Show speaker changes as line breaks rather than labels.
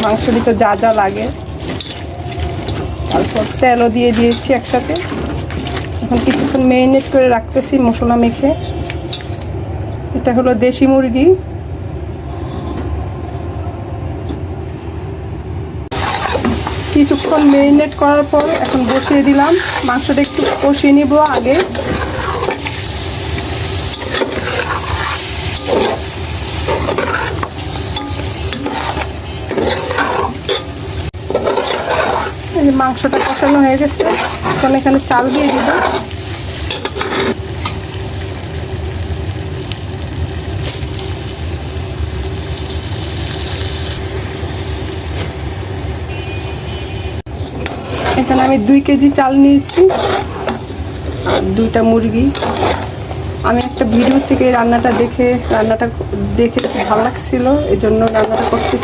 মাংস দিতে যা যা লাগে। তারপর তেলও দিয়ে দিয়েছি একসাথে। এখন কিছুক্ষণ ম্যারিনেট করে রাখতেছি মশলা মেখে। এটা হলো দেশি মুরগি। কিছুক্ষণ ম্যারিনেট করার পর এখন বসিয়ে দিলাম। মাংসটা একটু কষিয়ে নিব আগে। মাংসটা কষানো হয়ে গেছে, এখন এখানে চাল দিয়ে দিব। এখানে আমি 2 কেজি চাল নিয়েছি আর 2টা মুরগি। আমি একটা ভিডিও থেকে রান্নাটা দেখে ভালো লাগছিল, এই জন্য রান্নাটা করতেছি।